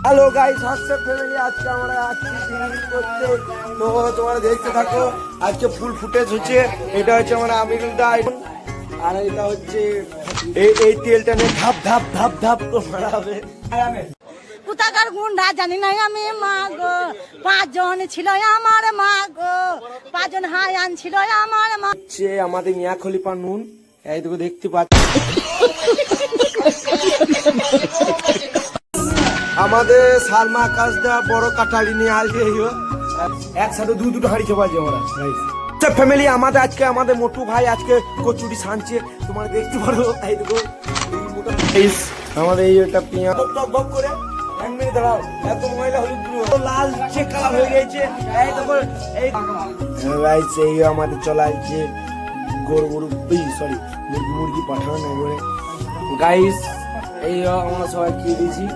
Hello guys, WhatsApp family, আজকে আমরা আসছি পিকনিক করতে। তো তোমরা দেখতে থাকো, আজকে ফুল ফুটেজ হচ্ছে। এটা হচ্ছে আমার আমিরুল দা, আর এটা হচ্ছে এই তেলটা নিয়ে ধাপ ধাপ ধাপ ধাপ করে মারা হবে। কোথাকার গুন্ডা জানি না আমি, মা গো 5 জন ছিল আমার, মা গো 5 জন হায়ান ছিল আমার মা। হচ্ছে আমাদের মিয়া খলিফা নুন, এইটুকু দেখতে পাচ্ছি। আমাদের সালমা আকাশ দা বড় কাটারি নিয়ে আসবে, একসাথে দুটো হাঁড়ি খেপাচ্ছে আমরা। ফ্যামিলি, আমাদের আজকে আমাদের মোটু ভাই আজকে কচুরি ছানছে, তোমরা দেখতে পারো। এইটুকু আমাদের এইটা পেঁয়াজ বক করে 1 মিনিট দাঁড়াও, এত ময়লা হলুদ লাল চেক কালার হয়ে গেছে। এই দেখো, এই গাইস, এই আমাদের চলে আসছে গরু সরি মুরগি পাঠানো গাইস। এই আমরা সবাই খেয়ে দিয়েছি।